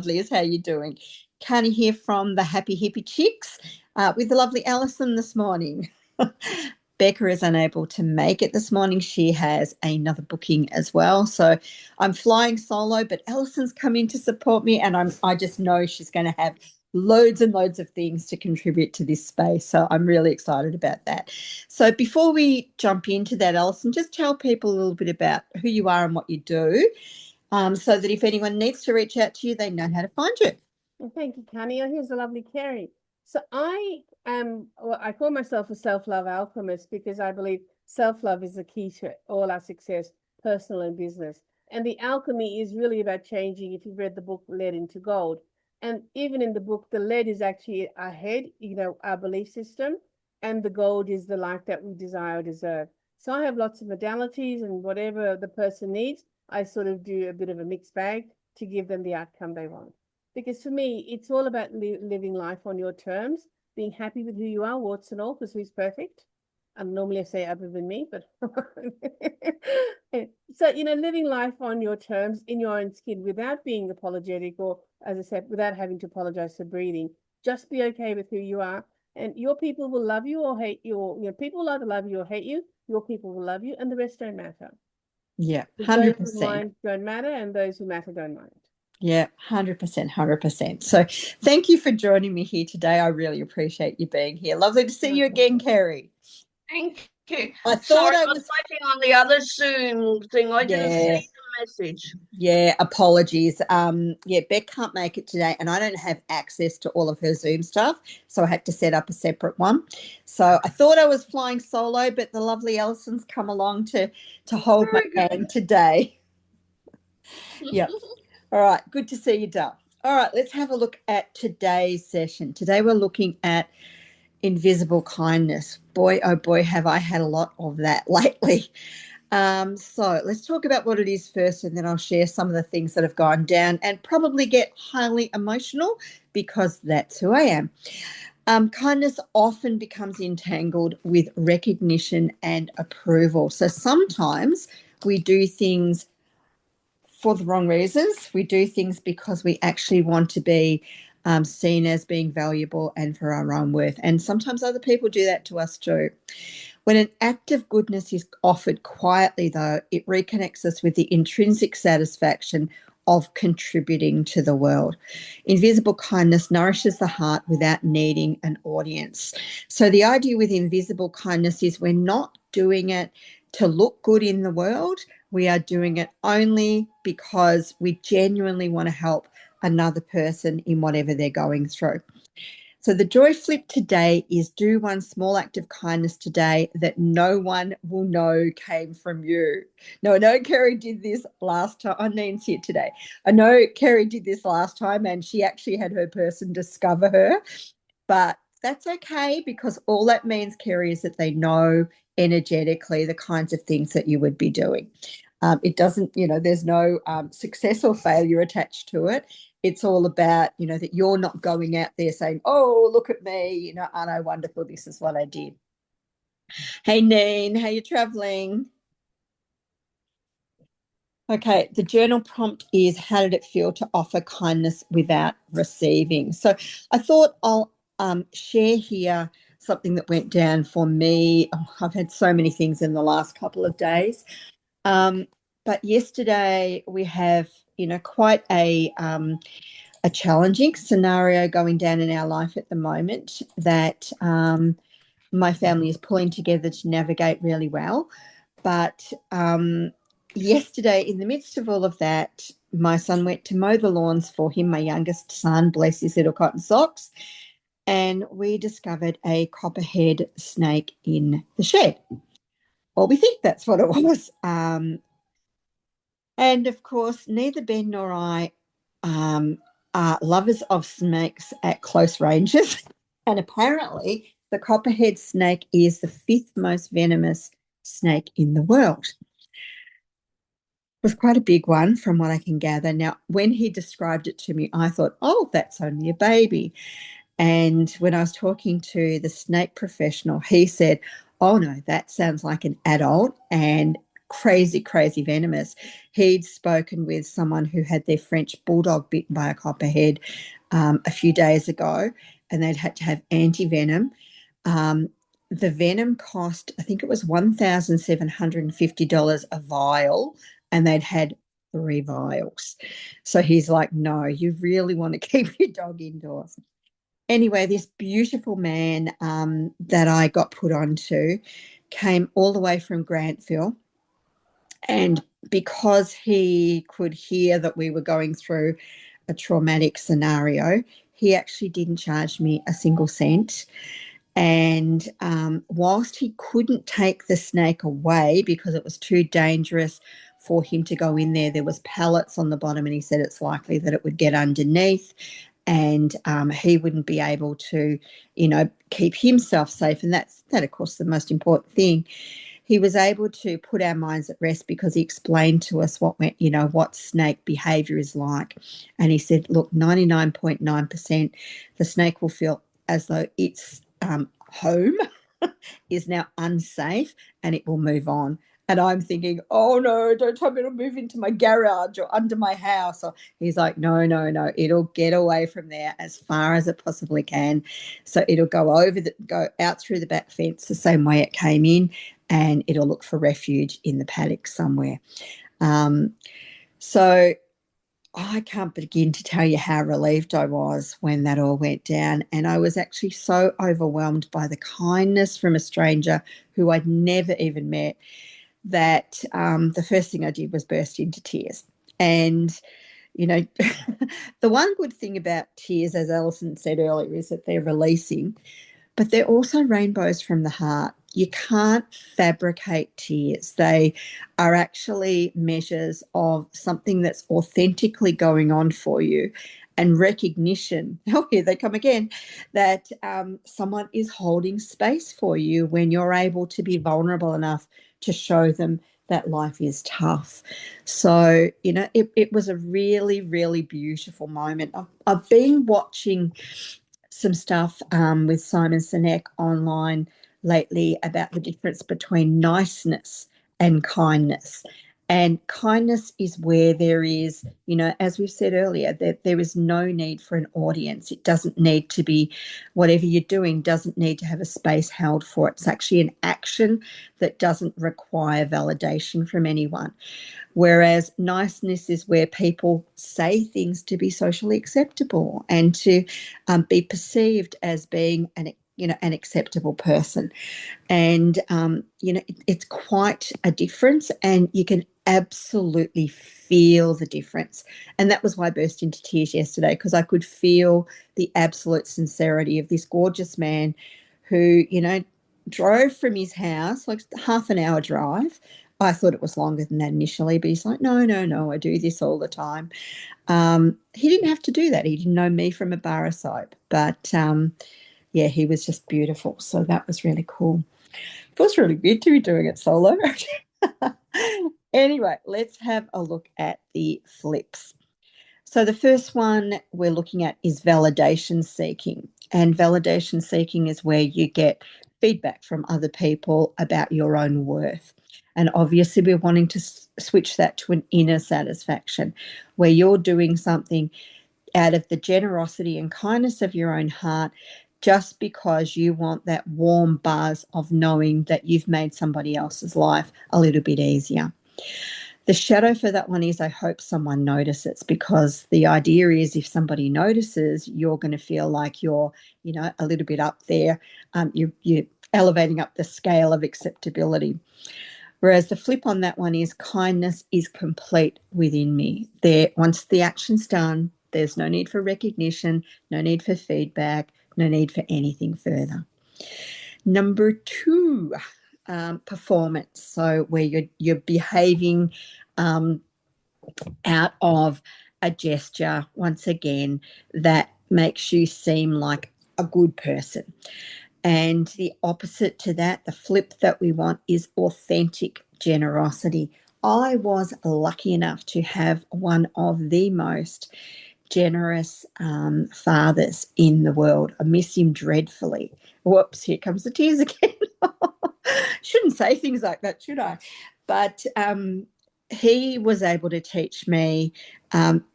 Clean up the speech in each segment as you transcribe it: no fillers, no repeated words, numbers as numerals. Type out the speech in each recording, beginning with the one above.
lovelies. How you doing? Karnie here from the Happy Hippy Chicks with the lovely Alison this morning. Becca is unable to make it this morning. She has another booking as well. So I'm flying solo, but Alison's come in to support me, and I just know she's going to have loads and loads of things to contribute to this space. So I'm really excited about that. So before we jump into that, Alison, just tell people a little bit about who you are and what you do, so that if anyone needs to reach out to you, they know how to find you. Well, thank you, Karnie. Oh, here's a lovely Carrie. So I call myself a self-love alchemist because I believe self-love is the key to all our success, personal and business. And the alchemy is really about changing. If you've read the book Lead into Gold, and even in the book, the lead is actually our head, our belief system, and the gold is the life that we desire or deserve. So I have lots of modalities, and whatever the person needs, I sort of do a bit of a mixed bag to give them the outcome they want. Because for me, it's all about living life on your terms, being happy with who you are, warts and all, because who's perfect? And normally I say other than me, but so, living life on your terms in your own skin without being apologetic or, as I said, without having to apologize for breathing. Just be okay with who you are. And your people will love you or hate you. Or, people will either love you or hate you. Your people will love you, and the rest don't matter. Yeah, Those who 100%. mind don't matter, and those who matter don't mind. Yeah, 100%, 100%. So thank you for joining me here today. I really appreciate you being here. Lovely to see you again, Carrie. Thank you. I thought Sorry, I was waiting on the other Zoom thing. I didn't see the message. Yeah, apologies. Yeah, Beck can't make it today, and I don't have access to all of her Zoom stuff, so I had to set up a separate one. So I thought I was flying solo, but the lovely Alison's come along to hold my hand today. Yep. All right, good to see you, Dale. All right, let's have a look at today's session. Today we're looking at invisible kindness. Boy, oh boy, have I had a lot of that lately. So let's talk about what it is first, and then I'll share some of the things that have gone down and probably get highly emotional because that's who I am. Kindness often becomes entangled with recognition and approval. So sometimes we do things for the wrong reasons. We do things because we actually want to be seen as being valuable and for our own worth. And sometimes other people do that to us too. When an act of goodness is offered quietly, though, it reconnects us with the intrinsic satisfaction of contributing to the world. Invisible kindness nourishes the heart without needing an audience. So the idea with invisible kindness is we're not doing it to look good in the world. We are doing it only because we genuinely want to help another person in whatever they're going through. So the joy flip today is do one small act of kindness today that no one will know came from you. No, I know Kerry did this last time. Oh, Nane's here today. I know Kerry did this last time and she actually had her person discover her, but that's okay because all that means, Kerry, is that they know energetically the kinds of things that you would be doing. It doesn't, there's no success or failure attached to it. It's all about, that you're not going out there saying, oh, look at me, aren't I wonderful? This is what I did. Hey, Neen, how you traveling? Okay, the journal prompt is how did it feel to offer kindness without receiving? So I thought I'll share here something that went down for me. Oh, I've had so many things in the last couple of days. But yesterday we have, quite a challenging scenario going down in our life at the moment that my family is pulling together to navigate really well. But yesterday, in the midst of all of that, my son went to mow the lawns for him, my youngest son, bless his little cotton socks, and we discovered a copperhead snake in the shed. Or we think that's what it was. And of course, neither Ben nor I are lovers of snakes at close ranges. And apparently, the copperhead snake is the 5th most venomous snake in the world. It was quite a big one from what I can gather. Now, when he described it to me, I thought, oh, that's only a baby. And when I was talking to the snake professional, he said, oh, no, that sounds like an adult and crazy, crazy venomous. He'd spoken with someone who had their French bulldog bitten by a copperhead a few days ago, and they'd had to have anti-venom. The venom cost, I think it was $1,750 a vial, and they'd had 3 vials. So he's like, no, you really want to keep your dog indoors. Anyway, this beautiful man that I got put onto came all the way from Grantville, and because he could hear that we were going through a traumatic scenario, he actually didn't charge me a single cent. And whilst he couldn't take the snake away because it was too dangerous for him to go in there, there was pellets on the bottom, and he said it's likely that it would get underneath, and he wouldn't be able to, keep himself safe. And that, of course, the most important thing. He was able to put our minds at rest because he explained to us what snake behavior is like. And he said, look, 99.9% the snake will feel as though its home is now unsafe, and it will move on. And I'm thinking, oh no, don't tell me to move into my garage or under my house. Or he's like, no, it'll get away from there as far as it possibly can. So it'll go out through the back fence the same way it came in, and it'll look for refuge in the paddock somewhere. So I can't begin to tell you how relieved I was when that all went down. And I was actually so overwhelmed by the kindness from a stranger who I'd never even met that the first thing I did was burst into tears. And, the one good thing about tears, as Alison said earlier, is that they're releasing, but they're also rainbows from the heart. You can't fabricate tears. They are actually measures of something that's authentically going on for you, and recognition, oh, here they come again, that someone is holding space for you when you're able to be vulnerable enough to show them that life is tough. So, it was a really, really beautiful moment. I've been watching some stuff with Simon Sinek online lately about the difference between niceness and kindness. And kindness is where there is, as we've said earlier, that there is no need for an audience. It doesn't need to be, whatever you're doing doesn't need to have a space held for it. It's actually an action that doesn't require validation from anyone. Whereas niceness is where people say things to be socially acceptable and to be perceived as being an acceptable person. And, it's quite a difference, and you can absolutely feel the difference. And that was why I burst into tears yesterday, because I could feel the absolute sincerity of this gorgeous man who, drove from his house, like half an hour drive. I thought it was longer than that initially, but he's like, no, I do this all the time. He didn't have to do that. He didn't know me from a bar of soap, but yeah, he was just beautiful. So that was really cool. It feels really weird to be doing it solo. Anyway, let's have a look at the flips. So the first one we're looking at is validation seeking. And validation seeking is where you get feedback from other people about your own worth. And obviously we're wanting to switch that to an inner satisfaction, where you're doing something out of the generosity and kindness of your own heart, just because you want that warm buzz of knowing that you've made somebody else's life a little bit easier. The shadow for that one is I hope someone notices, because the idea is if somebody notices, you're going to feel like you're, a little bit up there. You're elevating up the scale of acceptability. Whereas the flip on that one is kindness is complete within me. Once the action's done, there's no need for recognition, no need for feedback, no need for anything further. Number 2, performance. So where you're behaving out of a gesture, once again, that makes you seem like a good person. And the opposite to that, the flip that we want, is authentic generosity. I was lucky enough to have one of the most generous fathers in the world. I miss him dreadfully. Whoops, here comes the tears again. Shouldn't say things like that, should I? But he was able to teach me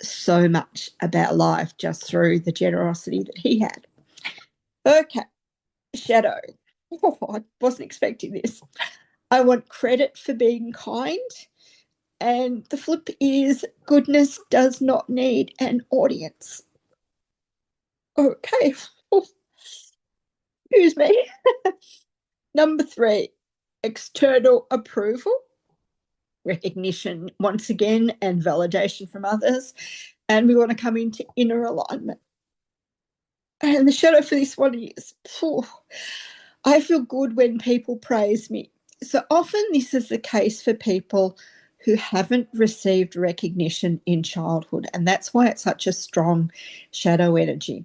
so much about life just through the generosity that he had. Okay, shadow. Oh, I wasn't expecting this. I want credit for being kind. And the flip is goodness does not need an audience. Okay. Excuse me. Number 3, external approval, recognition once again, and validation from others. And we want to come into inner alignment. And the shadow for this one is, I feel good when people praise me. So often this is the case for people who haven't received recognition in childhood. And that's why it's such a strong shadow energy.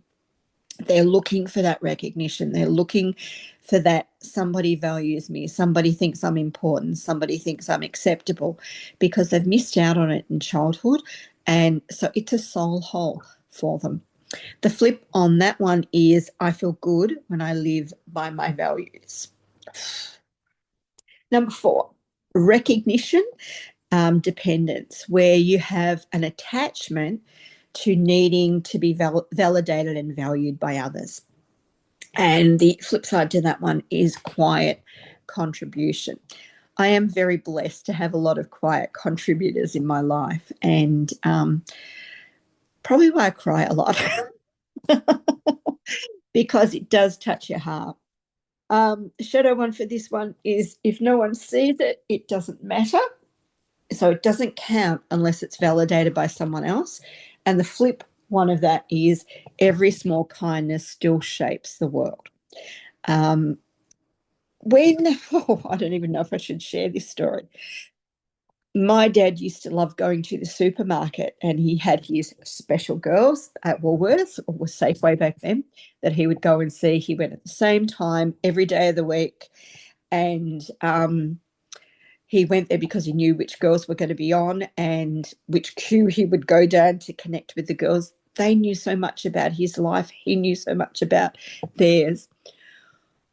They're looking for that recognition. They're looking for that somebody values me, somebody thinks I'm important, somebody thinks I'm acceptable, because they've missed out on it in childhood. And so it's a soul hole for them. The flip on that one is I feel good when I live by my values. Number 4, recognition, dependence, where you have an attachment to needing to be validated and valued by others. And the flip side to that one is quiet contribution. I am very blessed to have a lot of quiet contributors in my life, and probably why I cry a lot because it does touch your heart. Shadow one for this one is if no one sees it, it doesn't matter. So it doesn't count unless it's validated by someone else. And the flip one of that is every small kindness still shapes the world. I don't even know if I should share this story. My dad used to love going to the supermarket, and he had his special girls at Woolworths, or was Safeway back then, that he would go and see. He went at the same time every day of the week. And he went there because he knew which girls were going to be on and which queue he would go down to connect with the girls. They knew so much about his life. He knew so much about theirs.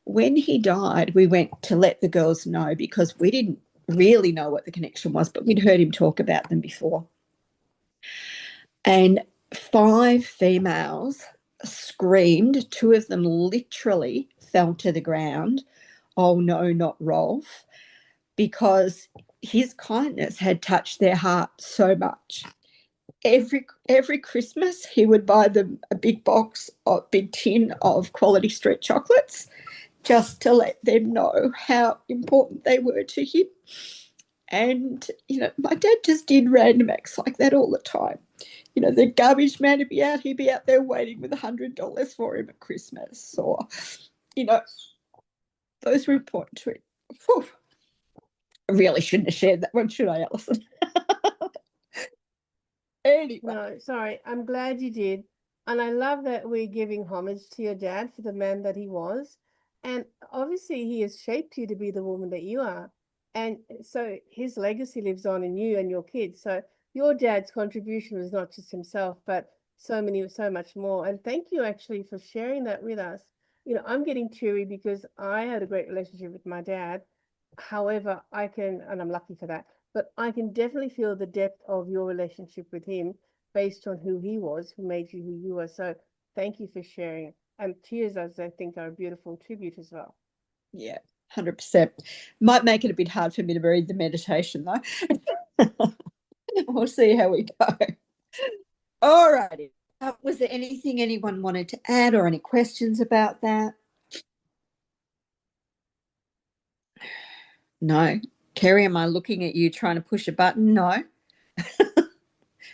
When he died, we went to let the girls know because we didn't really know what the connection was, but we'd heard him talk about them before. And 5 females screamed. 2 of them literally fell to the ground. Oh, no, not Rolf, because his kindness had touched their heart so much. Every Christmas, he would buy them a big tin of quality street chocolates just to let them know how important they were to him. And, my dad just did random acts like that all the time. The garbage man would be out, he'd be out there waiting with $100 for him at Christmas. Or, those were important to him. Whew. I really shouldn't have shared that one, should I, Alison? Anyway. No, sorry. I'm glad you did. And I love that we're giving homage to your dad for the man that he was. And obviously, he has shaped you to be the woman that you are. And so his legacy lives on in you and your kids. So your dad's contribution was not just himself, but so much more. And thank you actually for sharing that with us. I'm getting teary because I had a great relationship with my dad. However, and I'm lucky for that, but I can definitely feel the depth of your relationship with him based on who he was, who made you who you were. So thank you for sharing. And tears, as I think, are a beautiful tribute as well. Yeah, 100%. Might make it a bit hard for me to read the meditation, though. We'll see how we go. All righty. Was there anything anyone wanted to add or any questions about that? No. Kerry, am I looking at you trying to push a button? No.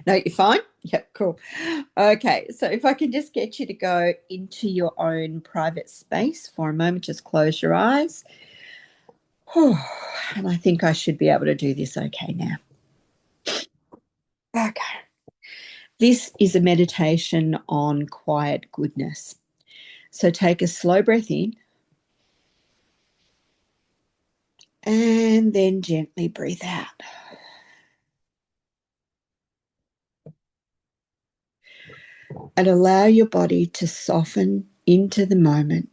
No, you're fine? Yep, cool. Okay, so if I can just get you to go into your own private space for a moment, just close your eyes. And I think I should be able to do this okay now. Okay. This is a meditation on quiet goodness. So take a slow breath in and then gently breathe out. And allow your body to soften into the moment.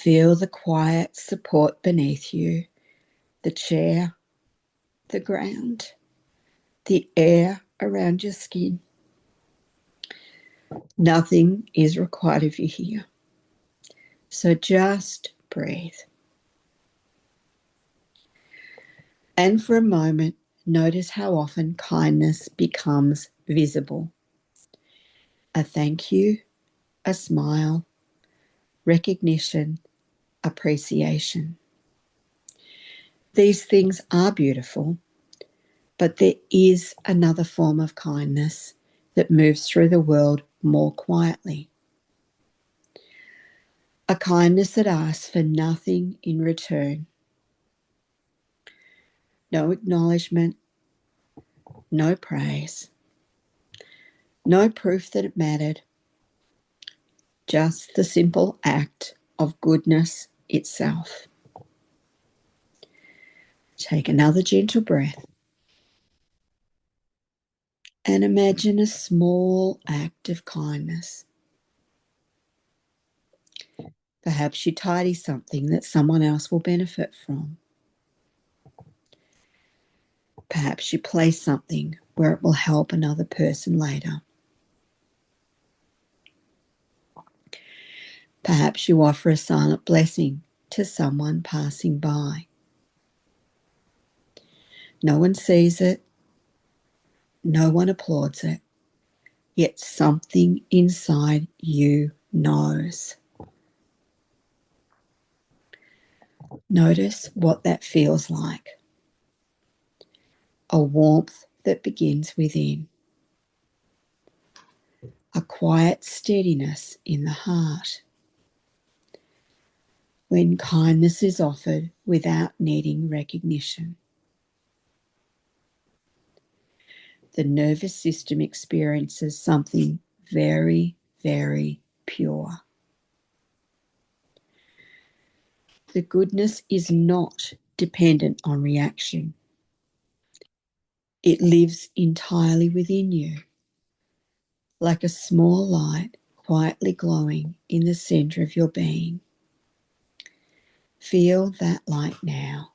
Feel the quiet support beneath you, the chair, the ground, the air around your skin. Nothing is required of you here. So just breathe. And for a moment, notice how often kindness becomes visible. A thank you, a smile, recognition, appreciation. These things are beautiful, but there is another form of kindness that moves through the world more quietly. A kindness that asks for nothing in return. No acknowledgement, no praise, no proof that it mattered, just the simple act of goodness itself. Take another gentle breath and imagine a small act of kindness. Perhaps you tidy something that someone else will benefit from. Perhaps you place something where it will help another person later. Perhaps you offer a silent blessing to someone passing by. No one sees it, no one applauds it, yet something inside you knows. Notice what that feels like. A warmth that begins within. A quiet steadiness in the heart. When kindness is offered without needing recognition. The nervous system experiences something very, very pure. The goodness is not dependent on reaction. It lives entirely within you, like a small light quietly glowing in the center of your being. Feel that light now.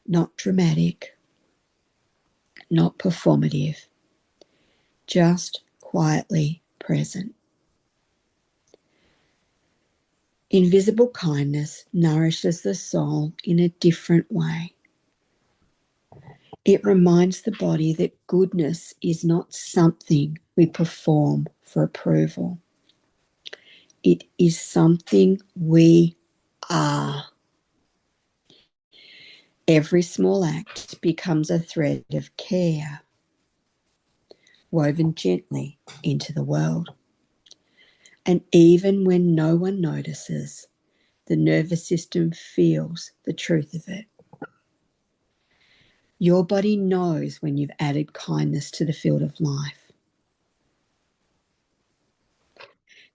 Not dramatic, not performative, just quietly present. Invisible kindness nourishes the soul in a different way. It reminds the body that goodness is not something we perform for approval. It is something we are. Every small act becomes a thread of care, woven gently into the world. And even when no one notices, the nervous system feels the truth of it. Your body knows when you've added kindness to the field of life.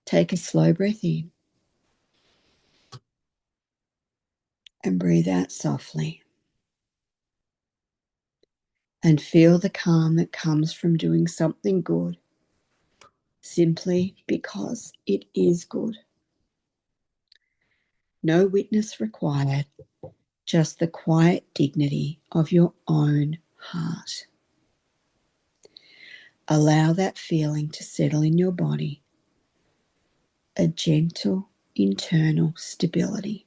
Take a slow breath in and breathe out softly. And feel the calm that comes from doing something good simply because it is good. No witness required, just the quiet dignity of your own heart. Allow that feeling to settle in your body, a gentle internal stability,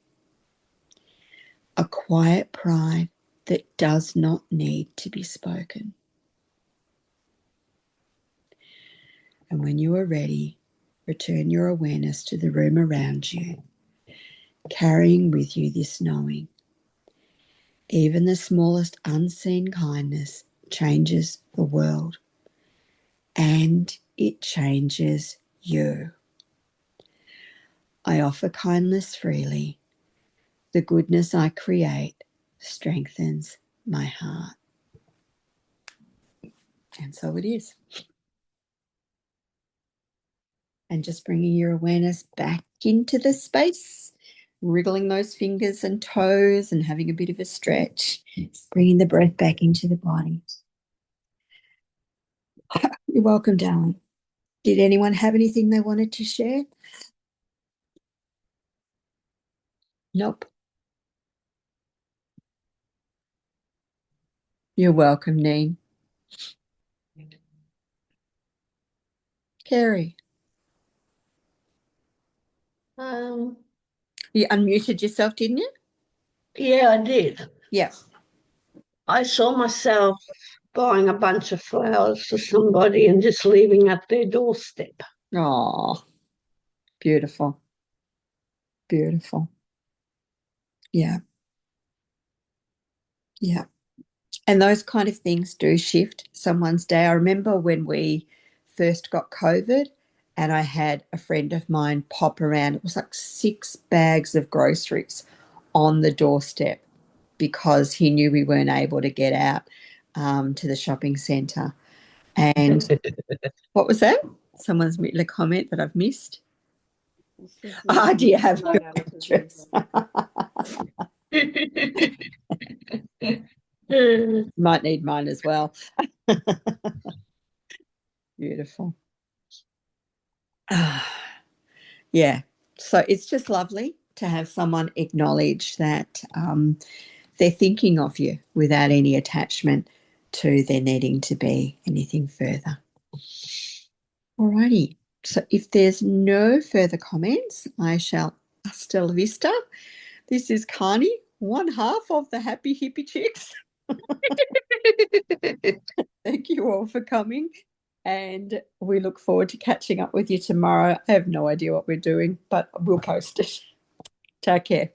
a quiet pride that does not need to be spoken. And when you are ready, return your awareness to the room around you, carrying with you this knowing. Even the smallest unseen kindness changes the world, and it changes you. I offer kindness freely. The goodness I create strengthens my heart. And so it is. And just bringing your awareness back into the space, wriggling those fingers and toes and having a bit of a stretch, bringing the breath back into the body. You're welcome, darling. Did anyone have anything they wanted to share? Nope. You're welcome, Neen. Carrie, Um, you unmuted yourself, didn't you? yeah, I did. Yeah. I saw myself buying a bunch of flowers for somebody and just leaving at their doorstep. Oh, beautiful. Beautiful. Yeah. Yeah. And those kind of things do shift someone's day. I remember when we first got COVID and I had a friend of mine pop around, it was like 6 bags of groceries on the doorstep because he knew we weren't able to get out to the shopping centre. And what was that? Someone's written a comment that I've missed. Oh, do you have her address? Might need mine as well. Beautiful. Yeah. So it's just lovely to have someone acknowledge that they're thinking of you without any attachment to there needing to be anything further. Alrighty. So if there's no further comments, I shall hasta la vista. This is Karnie, one half of the Happy Hippie Chicks. Thank you all for coming. And we look forward to catching up with you tomorrow. I have no idea what we're doing, but we'll post it. Take care.